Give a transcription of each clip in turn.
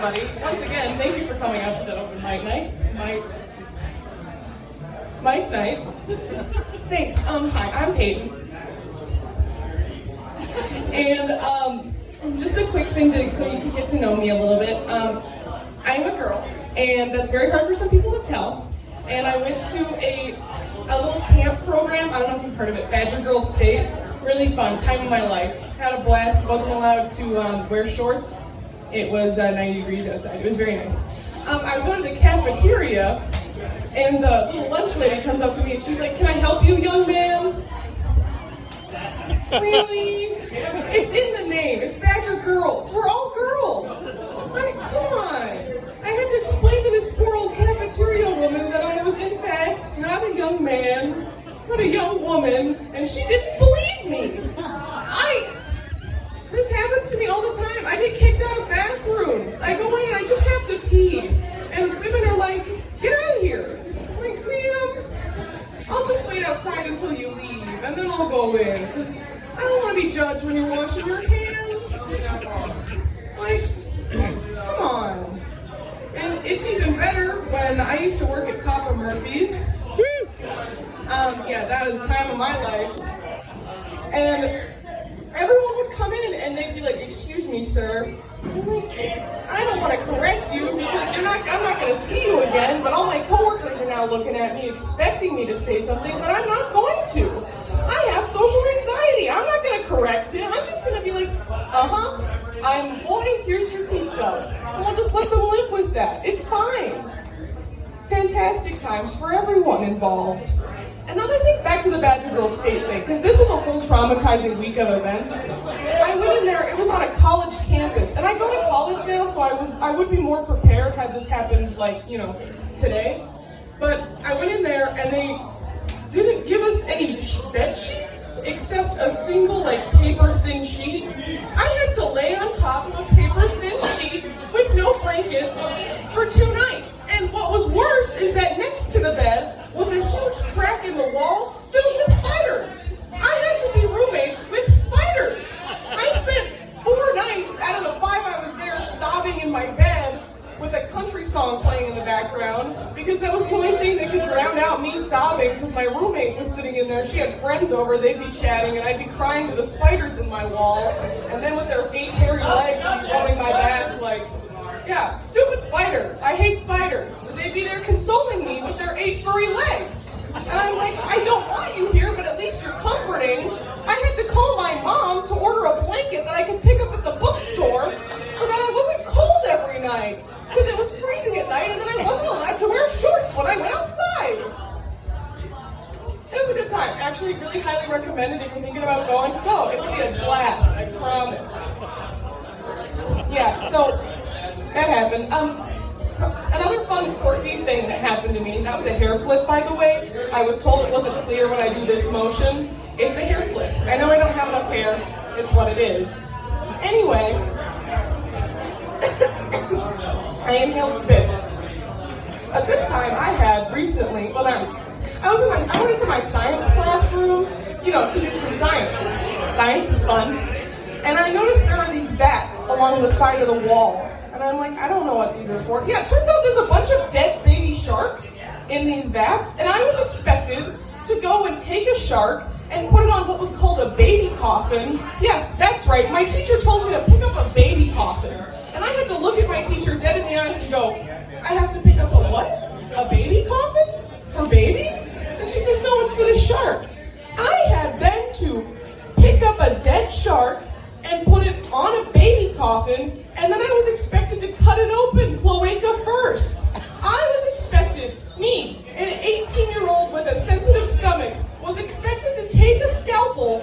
everybody. Once again, thank you for coming out to the open mic night. Mic night. Thanks. Hi, I'm Peyton. And just a quick thing so you can get to know me a little bit. I'm a girl, and that's very hard for some people to tell. And I went to a little camp program. I don't know if you've heard of it, Badger Girls State. Really fun, time of my life. Had a blast, wasn't allowed to wear shorts. It was 90 degrees outside, it was very nice. I go to the cafeteria, and the little lunch lady comes up to me and she's like, "Can I help you, young man?" Really? It's in the name, it's Badger Girls. We're all girls. I mean, come on. I had to explain to this poor old cafeteria woman that I was in fact not a young man, but a young woman, and she didn't believe me. This happens to me all the time. I get kicked out of bathrooms. I go in and I just have to pee. And women are like, "Get out of here." I'm like, "Ma'am, I'll just wait outside until you leave, and then I'll go in. Because I don't want to be judged when you're washing your hands." Like, come on. And it's even better when I used to work at Papa Murphy's. Yeah, that was the time of my life. And everyone would come in and they'd be like, "Excuse me, sir." I'm like, "I don't want to correct you because I'm not going to see you again, but all my coworkers are now looking at me expecting me to say something, but I'm not going to. I have social anxiety. I'm not going to correct it. I'm just going to be like, I'm boy, here's your pizza." And I'll just let them live with that. It's fine. Fantastic times for everyone involved. Another thing, back to the Badger Girls State thing, because this was a whole traumatizing week of events. I went in there, it was on a college campus, and I go to college now, so I would be more prepared had this happened, today. But I went in there, and they didn't give us any bed sheets, except a single, paper-thin sheet. I had to lay on top of a paper-thin sheet with no blankets for 2 nights. And what was worse is that next to the bed was a huge crack in the wall filled with spiders. I had to be roommates with spiders. I spent 4 nights out of the 5 I was there sobbing in my bed with a country song playing in the background because that was the only thing that could drown out me sobbing because my roommate was sitting in there. She had friends over, they'd be chatting, and I'd be crying to the spiders in my wall, and then with their 8 hairy legs, they'd be rubbing my back yeah, stupid spiders. I hate spiders. They'd be there consoling me with their 8 furry legs. And I'm like, "I don't want you here, but at least you're comforting." I had to call my mom to order a blanket that I could pick up at the bookstore so that I wasn't cold every night. Because it was freezing at night, and then I wasn't allowed to wear shorts when I went outside. It was a good time. Actually, really highly recommended if you're thinking about going. Go. It would be a blast. I promise. Yeah, so that happened. Another fun, quirky thing that happened to me, that was a hair flip, by the way. I was told it wasn't clear when I do this motion. It's a hair flip. I know I don't have enough hair. It's what it is. Anyway, I inhaled spit. A good time I had recently, I went into my science classroom, to do some science. Science is fun. And I noticed there are these bats along the side of the wall. And I'm like, I don't know what these are for. Yeah, it turns out there's a bunch of dead baby sharks in these vats. And I was expected to go and take a shark and put it on what was called a baby coffin. Yes, that's right. My teacher told me to pick up a baby coffin. And I had to look at my teacher dead in the eyes and go, "I have to pick up a what? A baby coffin? For babies?" And she says, "No, it's for the shark." I had then to pick up a dead shark and put it on a baby coffin, and then I was expected to cut it open, cloaca first. I was expected, me, an 18-year-old with a sensitive stomach, was expected to take a scalpel,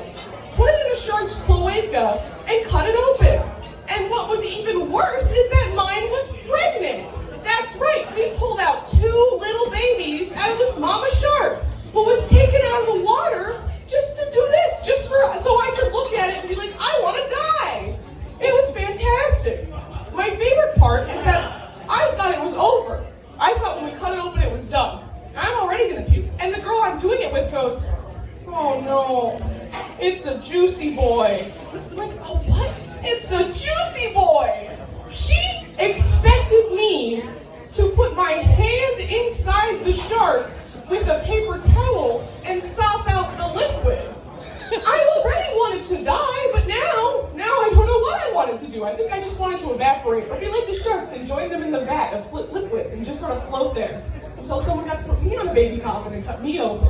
put it in a shark's cloaca, and cut it open. And what was even worse is that mine was pregnant. That's right, we pulled out 2 little babies out of this mama shark, who was taken out of the water just to do this, so I could look at it and be like, I want to die. It was fantastic. My favorite part is that I thought it was over. I thought when we cut it open, it was done. I'm already going to puke. And the girl I'm doing it with goes, "Oh no, it's a juicy boy." I'm like, "Oh what? It's a juicy boy." She expected me to put my hand inside the shark with a paper towel and sop out the liquid. I already wanted to die, but now I don't know what I wanted to do. I think I just wanted to evaporate or be like the sharks and join them in the vat of liquid and just sort of float there until someone got to put me on a baby coffin and cut me open.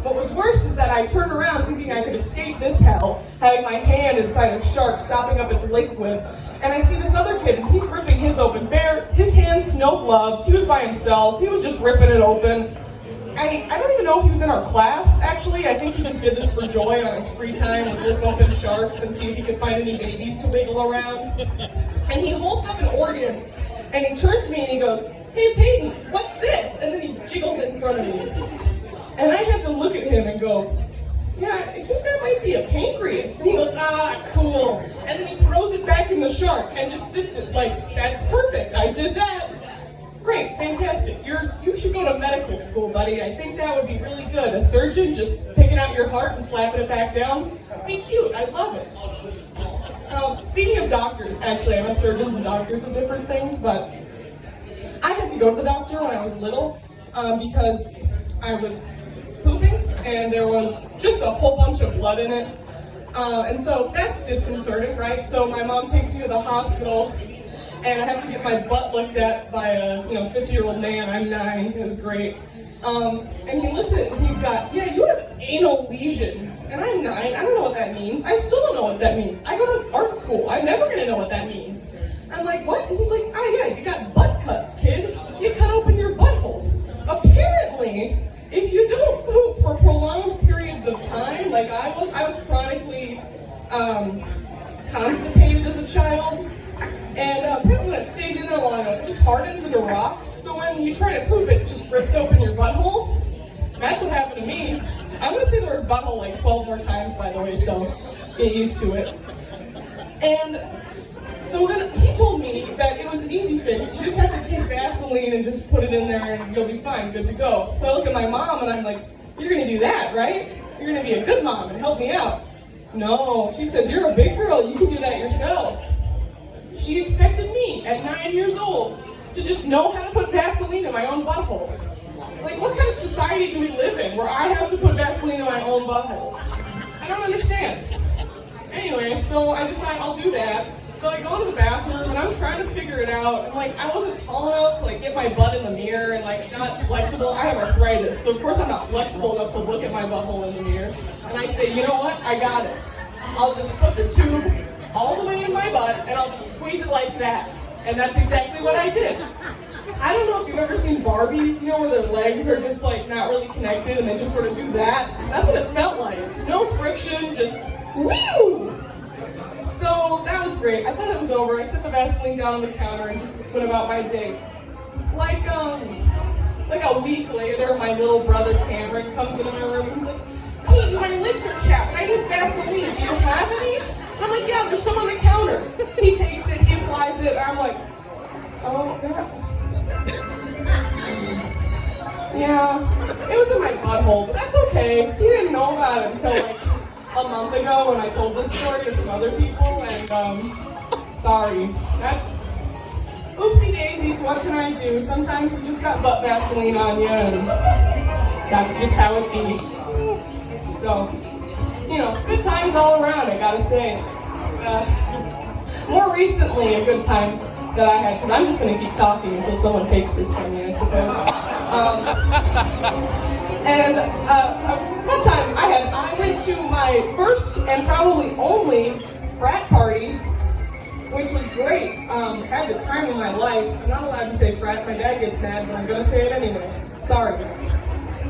What was worse is that I turned around thinking I could escape this hell, having my hand inside a shark sopping up its liquid, and I see this other kid and he's ripping his open bare, his hands, no gloves, he was by himself, he was just ripping it open. I don't even know if he was in our class, actually. I think he just did this for joy on his free time, was rip open sharks and see if he could find any babies to wiggle around. And he holds up an organ, and he turns to me and he goes, "Hey Peyton, what's this?" And then he jiggles it in front of me. And I had to look at him and go, "Yeah, I think that might be a pancreas." And he goes, "Ah, cool." And then he throws it back in the shark and just sits it like, "That's perfect, I did that. Great, fantastic. You should go to medical school, buddy. I think that would be really good. A surgeon just picking out your heart and slapping it back down. That'd be cute. I love it." Speaking of doctors, actually, I know surgeons and doctors are different things, but I had to go to the doctor when I was little because I was pooping and there was just a whole bunch of blood in it. And so that's disconcerting, right? So my mom takes me to the hospital and I have to get my butt looked at by a 50-year-old man. I'm 9. It was great. And he looks at it and he's got, "Yeah, you have anal lesions." And I'm 9. I don't know what that means. I still don't know what that means. I go to art school. I'm never going to know what that means. I'm like, "What?" And he's like, "Ah, yeah, you got butt cuts, kid. You cut open your butthole." Apparently, if you don't poop for prolonged periods of time, like I was chronically constipated as a child. And apparently when it stays in there long enough, it just hardens into rocks. So when you try to poop, it just rips open your butthole. That's what happened to me. I'm going to say the word butthole like 12 more times, by the way, so get used to it. And so then he told me that it was an easy fix. You just have to take Vaseline and just put it in there and you'll be fine, good to go. So I look at my mom and I'm like, "You're going to do that, right? You're going to be a good mom and help me out." "No," she says, "you're a big girl. You can do that yourself." She expected me at 9 years old to just know how to put Vaseline in my own butthole. Like, what kind of society do we live in where I have to put Vaseline in my own butthole? I don't understand. Anyway, so I decide I'll do that. So I go to the bathroom and I'm trying to figure it out. And like, I wasn't tall enough to like get my butt in the mirror and like not flexible. I have arthritis, so of course I'm not flexible enough to look at my butthole in the mirror. And I say, "You know what? I got it. I'll just put the tube all the way in my butt and I'll just squeeze it like that." And that's exactly what I did. I don't know if you've ever seen Barbies, where their legs are just like not really connected and they just sort of do that. That's what it felt like. No friction, just woo! So that was great. I thought it was over. I set the Vaseline down on the counter and just went about my day. Like a week later, my little brother Cameron comes into my room and he's like, "Hey, my lips are chapped. I need Vaseline. Do you have any?" And I'm like, "Yeah, there's some on the counter." He takes it, he applies it, and I'm like, "Oh, that." Yeah, it was in my butthole, but that's okay. He didn't know about it until like a month ago when I told this story to some other people, and sorry. That's oopsie daisies, what can I do? Sometimes you just got butt Vaseline on you, and that's just how it be. So, good times all around, I gotta say. More recently, a good time that I had, because I'm just going to keep talking until someone takes this from me, I suppose. And a fun time I went to my first and probably only frat party, which was great. Had the time of my life. I'm not allowed to say frat, my dad gets mad, but I'm going to say it anyway. Sorry.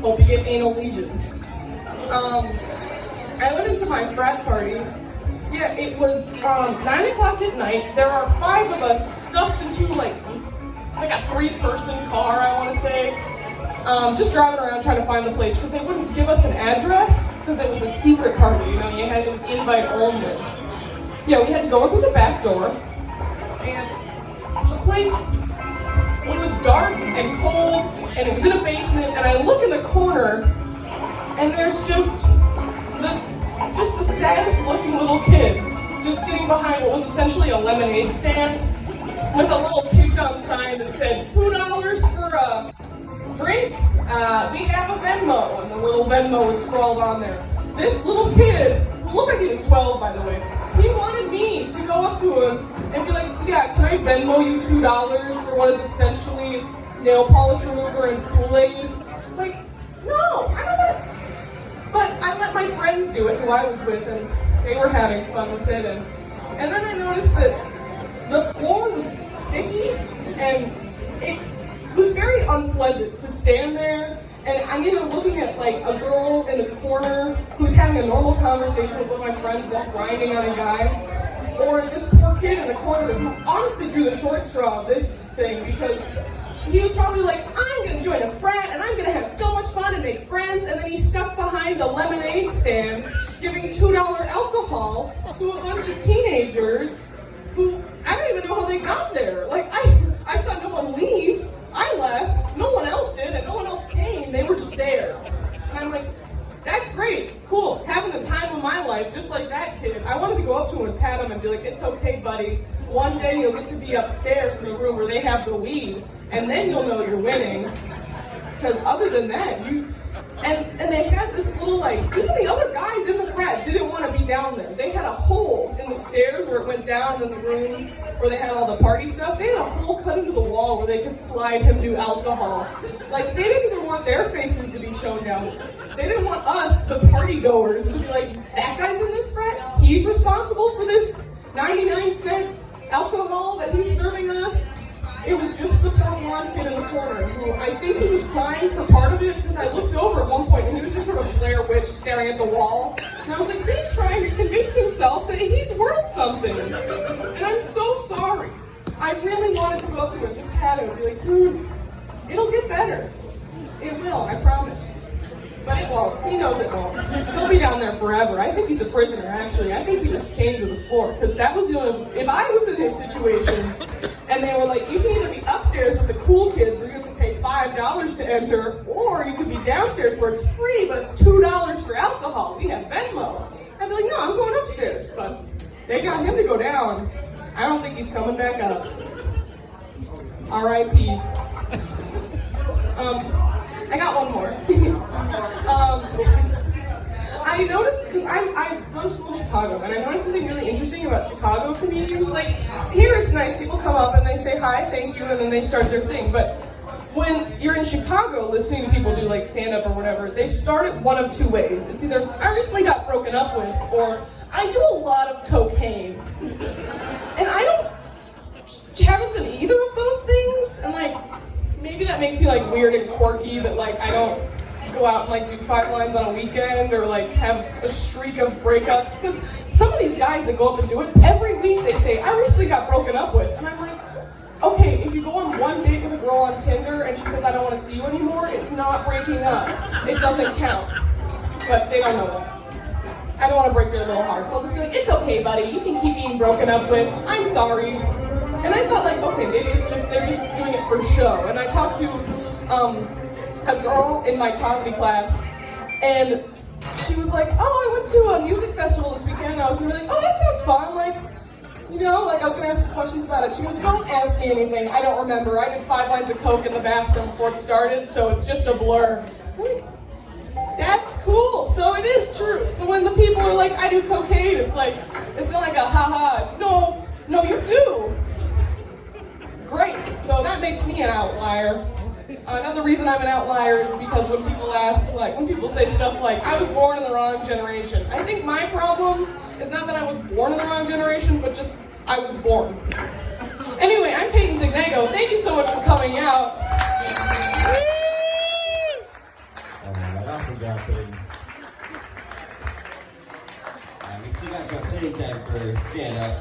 Hope you get anal lesions. I went into my frat party. Yeah, it was 9 o'clock at night. There are 5 of us stuffed into like a 3-person car, I want to say. Just driving around trying to find the place because they wouldn't give us an address because it was a secret party. You had to invite only. Yeah, we had to go through the back door, and the place, it was dark and cold, and it was in a basement. And I look in the corner, and there's just the saddest looking little kid just sitting behind what was essentially a lemonade stand. with a little taped on sign that said $2 for a drink. We have a Venmo, and the little Venmo was scrawled on there. This little kid, who looked like he was 12 by the way, he wanted me to go up to him and be like, yeah, can I Venmo you $2 for what is essentially nail polish remover and Kool-Aid? Like, no, I don't want to. But I let my friends do it, who I was with, and they were having fun with it. And then I noticed that the floor was sticky, and it was very unpleasant to stand there. And I'm either looking at like a girl in the corner who's having a normal conversation with one of my friends while grinding on a guy, or this poor kid in the corner who honestly drew the short straw of this thing because he was probably like, I'm going to join a frat and I'm going to have so much fun and make friends. And then he stuck behind the lemonade stand giving $2 alcohol to a bunch of teenagers who, I don't even know how they got there. Like, I saw no one leave. I left. No one else did, and no one else came. They were just there. And I'm like, that's great. Cool. Having the time of my life, just like that kid. I wanted to go up to him and pat him and be like, it's okay, buddy. One day you'll get to be upstairs in the room where they have the weed, and then you'll know you're winning. Because other than that, and they had this little, like, even the other guys in the frat didn't want to be down there. They had a hole in the stairs where it went down in the room where they had all the party stuff. They had a hole cut into the wall where they could slide him new alcohol. Like, they didn't even want their faces to be shown down. They didn't want us, the party goers, to be like, that guy's in this frat? He's responsible for this 99-cent alcohol that he's serving us? It was just the poor blonde kid in the corner who I think he was crying for part of it because I looked over at one point and he was just sort of Blair Witch staring at the wall. And I was like, he's trying to convince himself that he's worth something. And I'm so sorry. I really wanted to go up to him and just pat him and be like, dude, it'll get better. It will, I promise. But it won't. He knows it won't. He'll be down there forever. I think he's a prisoner, actually. I think he was chained to the floor, because that was the only... If I was in his situation, and they were like, you can either be upstairs with the cool kids, where you have to pay $5 to enter, or you could be downstairs where it's free, but it's $2 for alcohol. We have Venmo. I'd be like, no, I'm going upstairs. But they got him to go down. I don't think he's coming back up. R.I.P. I got one more. I noticed, because I go to school in Chicago, and I noticed something really interesting about Chicago comedians. Like, here it's nice, people come up and they say hi, thank you, and then they start their thing. But when you're in Chicago listening to people do like stand-up or whatever, they start it one of two ways. It's either, I recently got broken up with, or I do a lot of cocaine. And I haven't done either of those things, and like, maybe that makes me like weird and quirky that like I don't go out and like do 5 lines on a weekend or like have a streak of breakups, because some of these guys that go up and do it, every week they say, I recently got broken up with, and I'm like, okay, if you go on one date with a girl on Tinder and she says I don't want to see you anymore, it's not breaking up. It doesn't count. But they don't know that. I don't want to break their little hearts. I'll just be like, it's okay, buddy, you can keep being broken up with, I'm sorry. And I thought like, okay, maybe it's just, they're just doing it for show. And I talked to a girl in my comedy class, and she was like, oh, I went to a music festival this weekend, and I was gonna be like, oh, that sounds fun, like, you know, like I was gonna ask her questions about it. She goes, don't ask me anything, I don't remember. I did 5 lines of coke in the bathroom before it started, so it's just a blur. I'm like, that's cool, so it is true. So when the people are like, I do cocaine, it's like, it's not like a haha, it's no, you do. Great, so that makes me an outlier. Another reason I'm an outlier is because when people ask, like, when people say stuff like, I was born in the wrong generation, I think my problem is not that I was born in the wrong generation, but just, I was born. Anyway, I'm Peyton Zignego. Thank you so much for coming out. I forgot, Peyton. We still got plenty of time for stand-up.